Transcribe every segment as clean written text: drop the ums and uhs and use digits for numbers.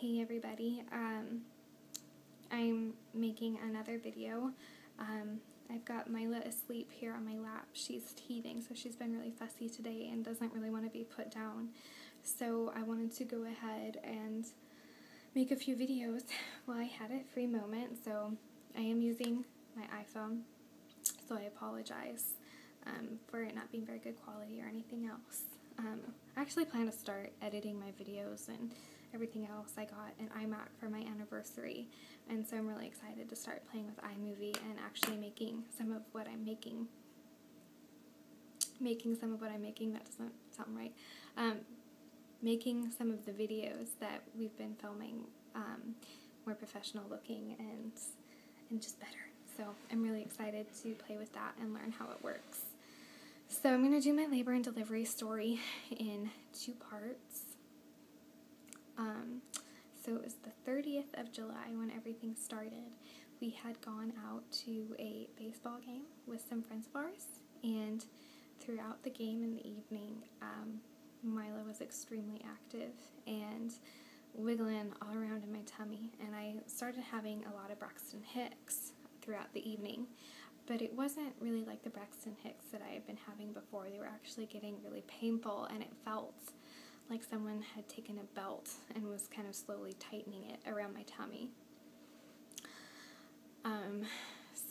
Hey everybody, I'm making another video. I've got Mila asleep here on my lap. She's teething, so she's been really fussy today and doesn't really want to be put down. So I wanted to go ahead and make a few videos while I had a free moment. So I am using my iPhone, so I apologize for it not being very good quality or anything else. I actually plan to start editing my videos and everything else. I got an iMac for my anniversary, and so I'm really excited to start playing with iMovie and actually making some of what I'm making. That doesn't sound right. Making some of the videos that we've been filming more professional looking and just better. So I'm really excited to play with that and learn how it works. So I'm going to do my labor and delivery story in 2 parts. So it was the 30th of July when everything started. We had gone out to a baseball game with some friends of ours, and throughout the game in the evening, Mila was extremely active and wiggling all around in my tummy, and I started having a lot of Braxton Hicks throughout the evening. But it wasn't really like the Braxton Hicks that I had been having before. They were actually getting really painful, and it felt like someone had taken a belt and was kind of slowly tightening it around my tummy.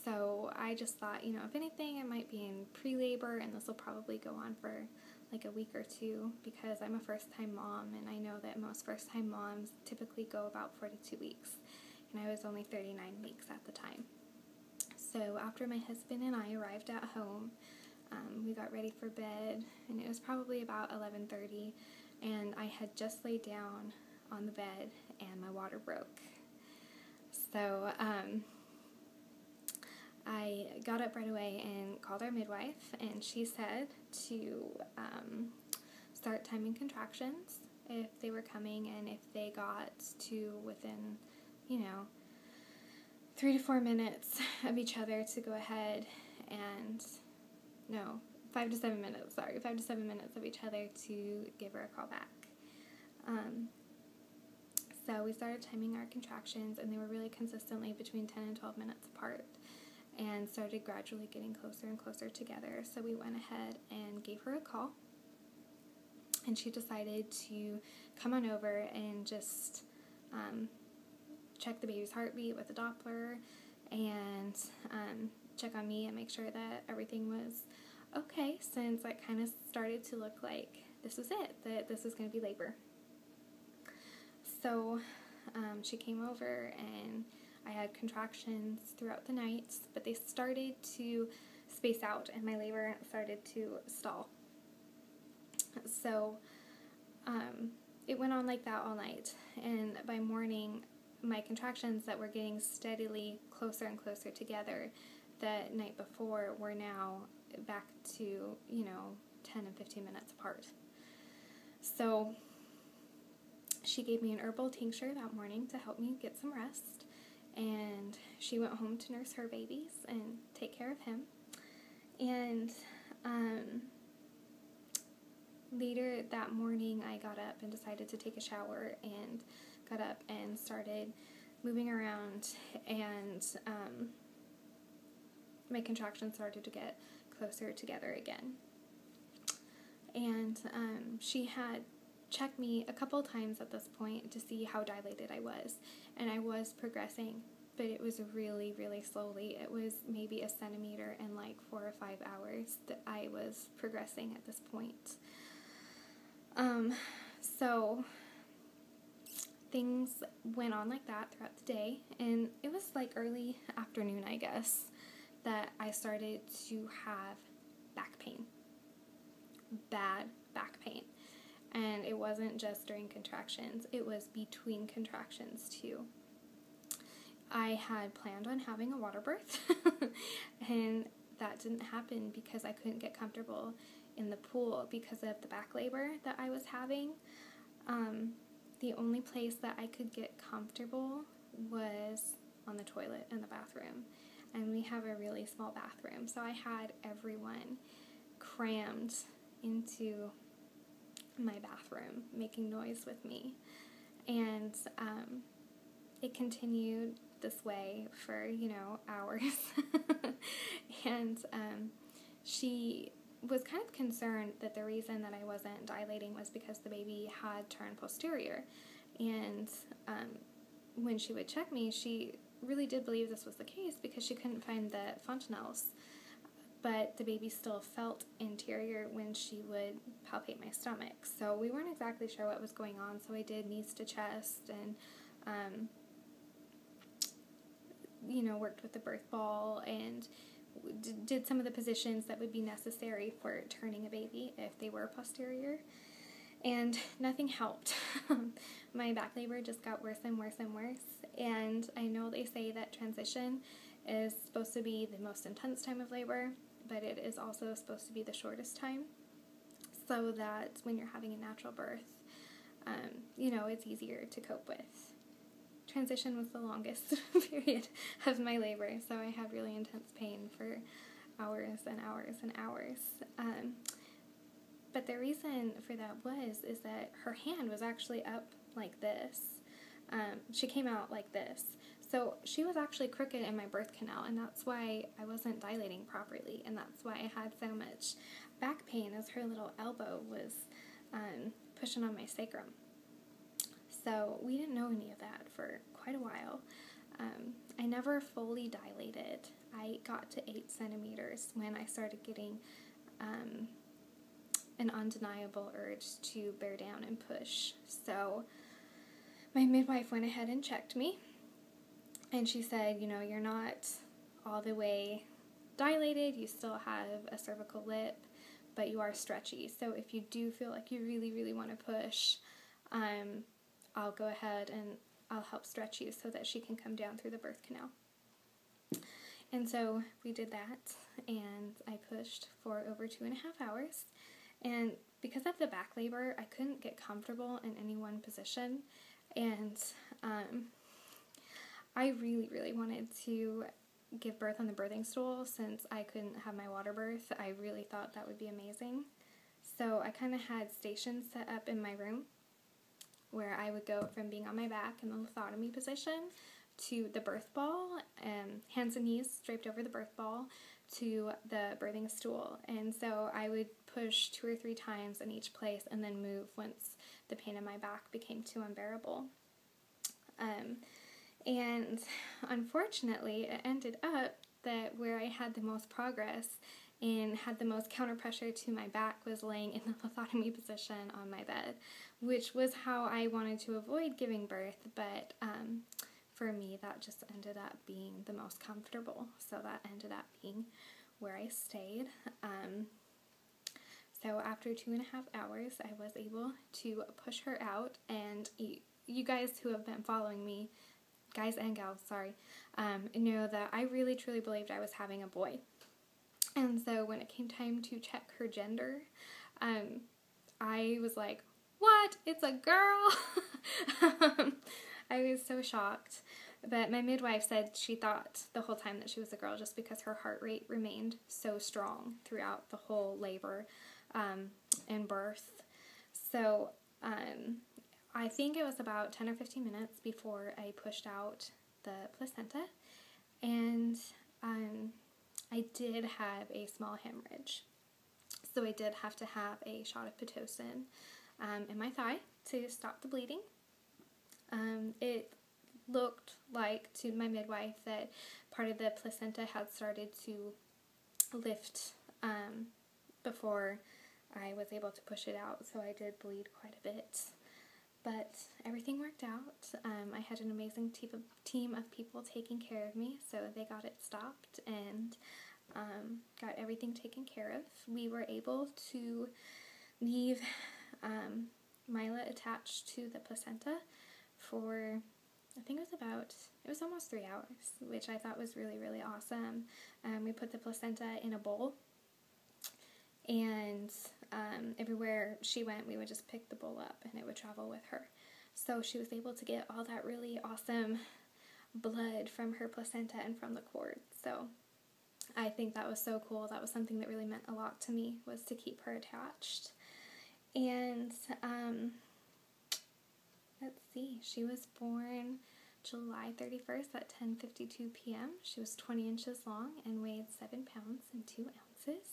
So I just thought, if anything, it might be in pre-labor, and this will probably go on for like a week or 2, because I'm a first-time mom, and I know that most first-time moms typically go about 42 weeks, and I was only 39 weeks at the time. So after my husband and I arrived at home, we got ready for bed, and it was probably about 11:30, and I had just laid down on the bed, and my water broke. So I got up right away and called our midwife, and she said to start timing contractions if they were coming, and if they got to within, 3 to 4 minutes of each other, to go ahead and, 5 to 7 minutes, 5 to 7 minutes of each other to give her a call back. So we started timing our contractions, and they were really consistently between 10 and 12 minutes apart, and started gradually getting closer and closer together. So we went ahead and gave her a call, and she decided to come on over and just check the baby's heartbeat with a Doppler, and check on me and make sure that everything was okay, since it kind of started to look like this was it, that this was going to be labor. So she came over, and I had contractions throughout the night, but they started to space out, and my labor started to stall. So it went on like that all night, and by morning, my contractions that were getting steadily closer and closer together the night before were now back to, 10 and 15 minutes apart. So she gave me an herbal tincture that morning to help me get some rest, and she went home to nurse her babies and take care of him. And later that morning, I got up and decided to take a shower, and got up and started moving around, and my contractions started to get closer together again. And she had checked me a couple times at this point to see how dilated I was, and I was progressing, but it was really, really slowly. It was maybe a centimeter in like 4 or 5 hours that I was progressing at this point. So things went on like that throughout the day, and it was like early afternoon, I guess, that I started to have back pain. Bad back pain. And it wasn't just during contractions, it was between contractions too. I had planned on having a water birth, and that didn't happen because I couldn't get comfortable in the pool because of the back labor that I was having. The only place that I could get comfortable was on the toilet in the bathroom, and we have a really small bathroom, so I had everyone crammed into my bathroom making noise with me, And it continued this way for, hours. And she was kind of concerned that the reason that I wasn't dilating was because the baby had turned posterior. And when she would check me, she really did believe this was the case because she couldn't find the fontanelles. But the baby still felt anterior when she would palpate my stomach. So we weren't exactly sure what was going on, so I did knees to chest and, worked with the birth ball and did some of the positions that would be necessary for turning a baby if they were posterior. And nothing helped. My back labor just got worse and worse and worse. And I know they say that transition is supposed to be the most intense time of labor, but it is also supposed to be the shortest time, so that when you're having a natural birth, it's easier to cope with. Transition was the longest period of my labor, so I had really intense pain for hours and hours and hours. But the reason for that is that her hand was actually up like this. She came out like this. So she was actually crooked in my birth canal, and that's why I wasn't dilating properly, and that's why I had so much back pain as her little elbow was pushing on my sacrum. So we didn't know any of that for quite a while. I never fully dilated. I got to 8 centimeters when I started getting an undeniable urge to bear down and push. So my midwife went ahead and checked me, and she said, you're not all the way dilated, you still have a cervical lip, but you are stretchy. So if you do feel like you really, really want to push, I'll go ahead and I'll help stretch you so that she can come down through the birth canal. And so we did that, and I pushed for over 2.5 hours. And because of the back labor, I couldn't get comfortable in any one position. And I really, really wanted to give birth on the birthing stool since I couldn't have my water birth. I really thought that would be amazing. So I kind of had stations set up in my room where I would go from being on my back in the lithotomy position to the birth ball, hands and knees draped over the birth ball, to the birthing stool. And so I would push 2 or 3 times in each place and then move once the pain in my back became too unbearable. And unfortunately, it ended up that where I had the most progress and had the most counter pressure to my back was laying in the lithotomy position on my bed, which was how I wanted to avoid giving birth, but for me that just ended up being the most comfortable, so that ended up being where I stayed. So after 2.5 hours, I was able to push her out, and you guys who have been following me, guys and gals, sorry, know that I really truly believed I was having a boy. And so when it came time to check her gender, I was like, what? It's a girl? I was so shocked. But my midwife said she thought the whole time that she was a girl just because her heart rate remained so strong throughout the whole labor and birth. So I think it was about 10 or 15 minutes before I pushed out the placenta, and I did have a small hemorrhage. So I did have to have a shot of Pitocin in my thigh to stop the bleeding. It looked like to my midwife that part of the placenta had started to lift before I was able to push it out, so I did bleed quite a bit. But everything worked out. I had an amazing team of people taking care of me, so they got it stopped and got everything taken care of. We were able to leave Mila attached to the placenta for, I think it was almost 3 hours, which I thought was really, really awesome. We put the placenta in a bowl, and everywhere she went, we would just pick the bowl up and it would travel with her. So she was able to get all that really awesome blood from her placenta and from the cord. So I think that was so cool. That was something that really meant a lot to me, was to keep her attached. And let's see, she was born July 31st at 10:52 p.m. She was 20 inches long and weighed 7 pounds and 2 ounces.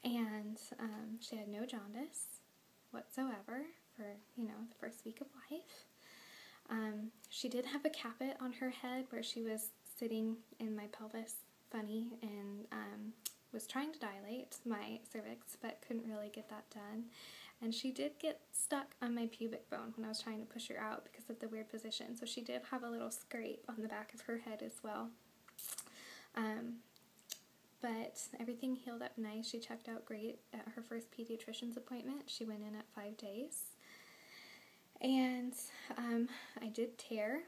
And she had no jaundice whatsoever for, the first week of life. She did have a caput on her head where she was sitting in my pelvis funny and was trying to dilate my cervix but couldn't really get that done. And she did get stuck on my pubic bone when I was trying to push her out because of the weird position. So she did have a little scrape on the back of her head as well. But everything healed up nice. She checked out great at her first pediatrician's appointment. She went in at 5 days. And I did tear.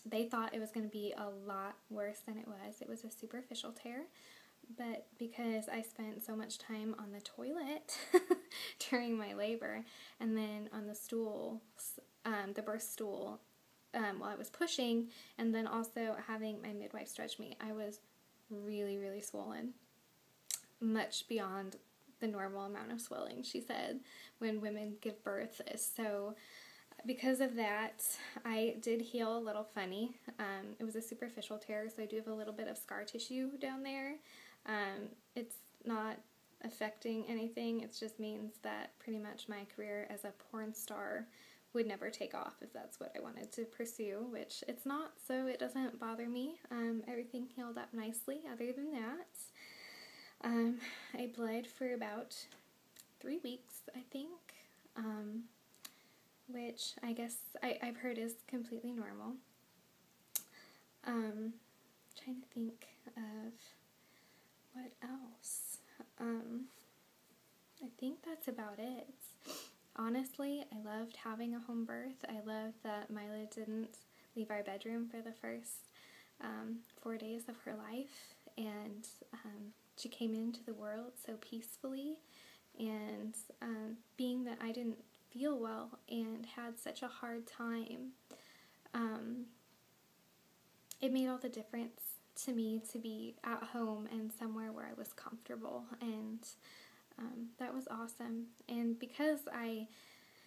They thought it was going to be a lot worse than it was. It was a superficial tear. But because I spent so much time on the toilet during my labor and then on the stool, the birth stool, while I was pushing, and then also having my midwife stretch me, I was really, really swollen. Much beyond the normal amount of swelling, she said, when women give birth. So because of that, I did heal a little funny. It was a superficial tear, so I do have a little bit of scar tissue down there. It's not affecting anything. It just means that pretty much my career as a porn star would never take off if that's what I wanted to pursue, which it's not, so it doesn't bother me. Everything healed up nicely other than that. I bled for about 3 weeks, I think, which I guess I've heard is completely normal. Trying to think of what else. I think that's about it. Honestly, I loved having a home birth. I love that Mila didn't leave our bedroom for the first 4 days of her life, and she came into the world so peacefully, and being that I didn't feel well and had such a hard time, it made all the difference to me to be at home and somewhere where I was comfortable, and that was awesome. And because I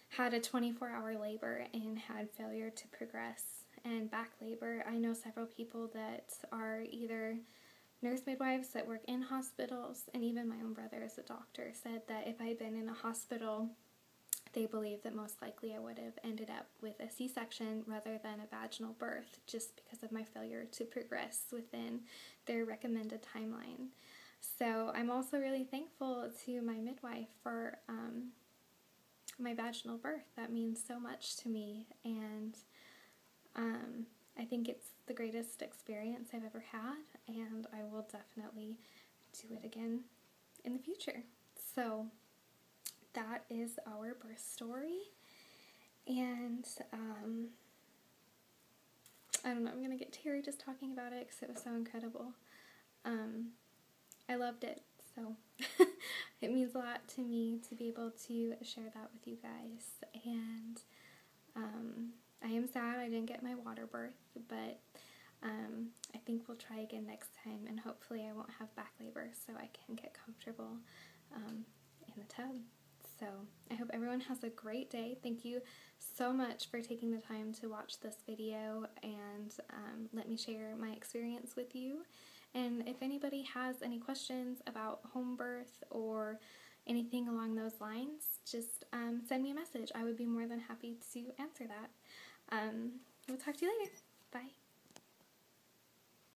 had a 24-hour labor and had failure to progress and back labor, I know several people that are either nurse midwives that work in hospitals, and even my own brother is a doctor, said that if I had been in a hospital, they believe that most likely I would have ended up with a C-section rather than a vaginal birth, just because of my failure to progress within their recommended timeline. So I'm also really thankful to my midwife for my vaginal birth. That means so much to me, and I think it's the greatest experience I've ever had, and I will definitely do it again in the future. So that is our birth story, and I don't know, I'm going to get teary just talking about it because it was so incredible. I loved it, so it means a lot to me to be able to share that with you guys, and I am sad I didn't get my water birth, but I think we'll try again next time, and hopefully I won't have back labor so I can get comfortable in the tub. So I hope everyone has a great day. Thank you so much for taking the time to watch this video and let me share my experience with you. And if anybody has any questions about home birth or anything along those lines, just send me a message. I would be more than happy to answer that. We'll talk to you later. Bye.